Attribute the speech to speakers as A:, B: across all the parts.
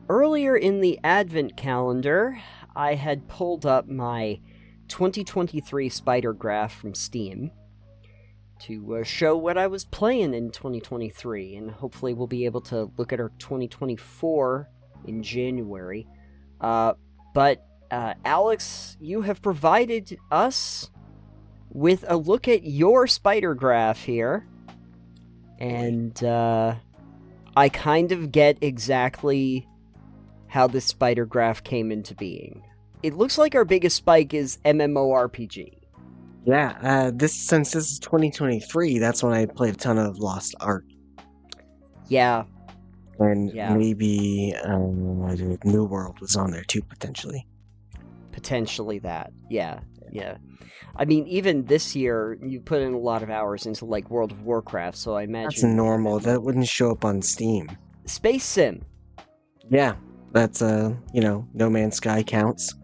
A: Earlier in the Advent calendar, I had pulled up my 2023 Spider Graph from Steam to show what I was playing in 2023, and hopefully we'll be able to look at our 2024 in January. But Alex, you have provided us with a look at your Spider Graph here, and I kind of get exactly how this Spider Graph came into being. It looks like our biggest spike is MMORPG.
B: Yeah, since this is 2023, that's when I played a ton of Lost Ark.
A: Yeah.
B: And maybe New World was on there too, potentially.
A: Potentially that, yeah. I mean, even this year, you put in a lot of hours into, like, World of Warcraft, so I imagine...
B: That's normal. That wouldn't show up on Steam.
A: Space Sim.
B: Yeah, that's, No Man's Sky counts.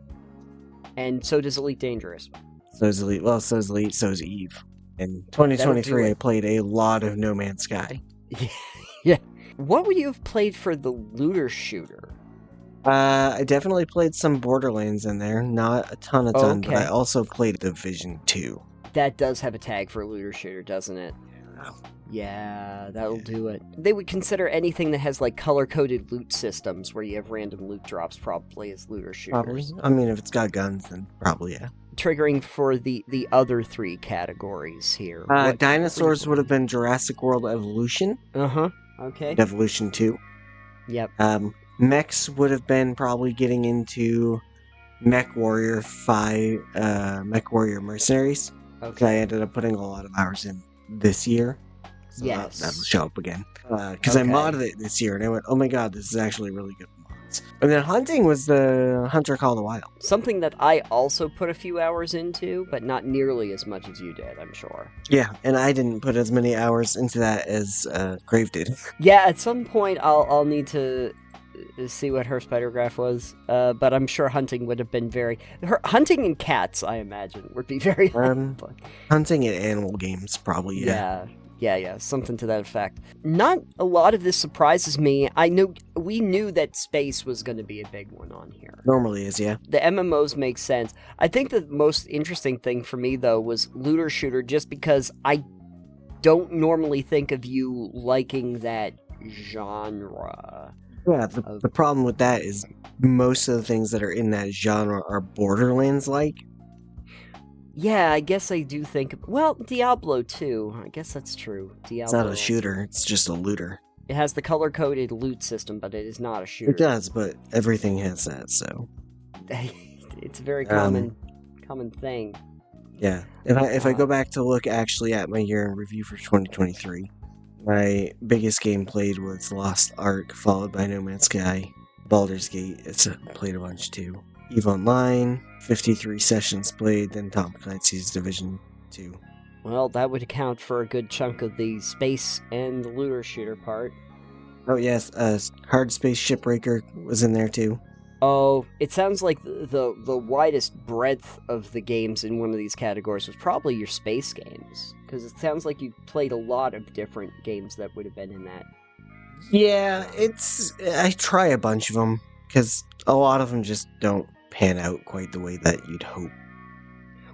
A: And so does Elite Dangerous.
B: So is Elite, so is Elite, so is Eve. In 2023, I played a lot of No Man's Sky.
A: Yeah. What would you have played for the looter shooter?
B: I definitely played some Borderlands in there. Not a ton, but I also played Division 2.
A: That does have a tag for looter shooter, doesn't it? Yeah, that'll do it. They would consider anything that has, like, color-coded loot systems where you have random loot drops probably as looter shooters.
B: Probably. I mean, if it's got guns, then probably, yeah.
A: Triggering for the other three categories here.
B: Dinosaurs would have been Jurassic World Evolution.
A: Uh-huh. Okay.
B: Evolution 2.
A: Yep.
B: Mechs would have been probably getting into Mech Warrior 5, Mech Warrior Mercenaries. Okay. I ended up putting a lot of hours in this year. So
A: yes.
B: That'll show up again. Because I modded it this year, and I went, oh my god, this is actually really good mods. And then hunting was the Hunter Call of the Wild.
A: Something that I also put a few hours into, but not nearly as much as you did, I'm sure.
B: Yeah, and I didn't put as many hours into that as Grave did.
A: Yeah, at some point I'll need to see what her Spider Graph was, but I'm sure hunting would have been hunting and cats, I imagine, would be very
B: hunting and animal games, probably, yeah.
A: Yeah, something to that effect. Not a lot of this surprises me. We knew that space was going to be a big one on here.
B: Normally is, yeah.
A: The MMOs make sense. I think the most interesting thing for me, though, was looter shooter, just because I don't normally think of you liking that genre.
B: Yeah, the problem with that is most of the things that are in that genre are Borderlands-like.
A: Yeah, I guess I do think... Well, Diablo 2. I guess that's true. Diablo.
B: It's not a shooter, it's just a looter.
A: It has the color-coded loot system, but it is not a shooter.
B: It does, but everything has that, so...
A: It's a very common thing.
B: Yeah. If I go back to look actually at my year in review for 2023, my biggest game played was Lost Ark, followed by No Man's Sky, Baldur's Gate. Played a bunch too. EVE Online, 53 sessions played, then Tom Clancy's Division 2.
A: Well, that would account for a good chunk of the space and the looter shooter part.
B: Oh yes, Hard Space Shipbreaker was in there too.
A: Oh, it sounds like the widest breadth of the games in one of these categories was probably your space games. Because it sounds like you played a lot of different games that would have been in that.
B: Yeah, I try a bunch of them, because a lot of them just don't pan out quite the way that you'd hope.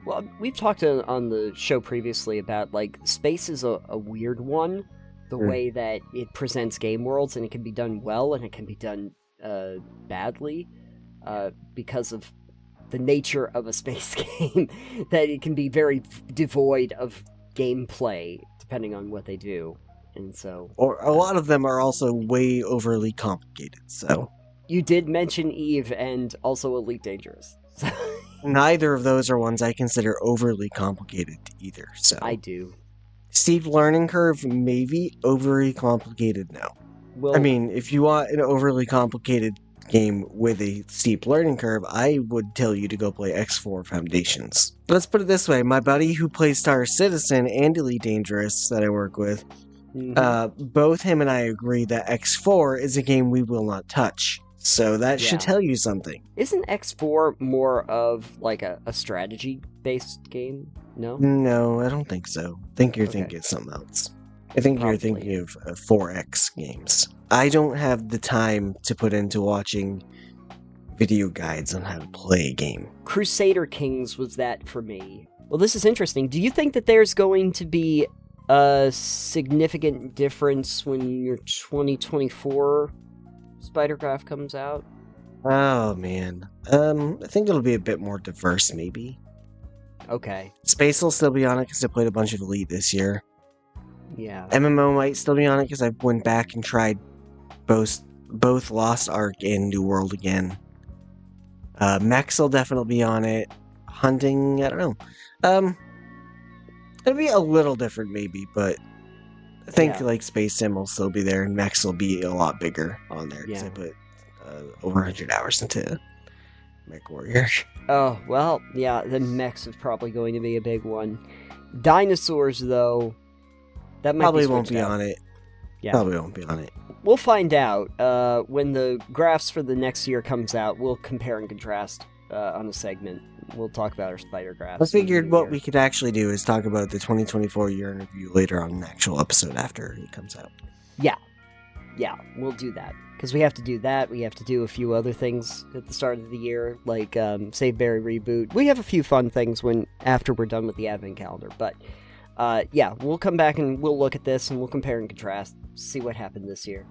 A: Well, we've talked on the show previously about, like, space is a weird one. The way that it presents game worlds, and it can be done well, and it can be done badly, because of the nature of a space game, that it can be very devoid of gameplay, depending on what they do, and so...
B: Or a lot of them are also way overly complicated, so...
A: You did mention EVE and also Elite Dangerous.
B: Neither of those are ones I consider overly complicated either, so...
A: I do.
B: Steep learning curve, maybe. Overly complicated, no.
A: Well,
B: I mean, if you want an overly complicated game with a steep learning curve, I would tell you to go play X4 Foundations. Let's put it this way, my buddy who plays Star Citizen and Elite Dangerous that I work with, both him and I agree that X4 is a game we will not touch. So that should tell you something.
A: Isn't X4 more of like a strategy-based game? No?
B: No, I don't think so. I think you're thinking of something else. I think you're thinking of 4X games. I don't have the time to put into watching video guides on how to play a game.
A: Crusader Kings was that for me. Well, this is interesting. Do you think that there's going to be a significant difference when your 2024 Spider-Graph comes out?
B: Oh man, I think it'll be a bit more diverse, maybe.
A: Okay.
B: Space will still be on it because I played a bunch of Elite this year.
A: Yeah.
B: MMO might still be on it because I went back and tried both Lost Ark and New World again. Mechs will definitely be on it. Hunting, I don't know. It'll be a little different maybe, but I think like Space Sim will still be there, and Mechs will be a lot bigger on there because I put over 100 hours into Mech Warrior.
A: Oh, well, yeah, the mechs is probably going to be a big one. Dinosaurs, though, that might
B: probably
A: be
B: won't be
A: out.
B: on it.
A: Yeah.
B: Probably won't be on it.
A: We'll find out. When the graphs for the next year comes out, we'll compare and contrast on a segment. We'll talk about our spider graphs.
B: I figured what we could actually do is talk about the 2024 year in review later on an actual episode after it comes out.
A: Yeah, we'll do that. Because we have to do that. We have to do a few other things at the start of the year, like Save Berry Reboot. We have a few fun things after we're done with the Advent Calendar. But yeah, we'll come back and we'll look at this and we'll compare and contrast, see what happened this year.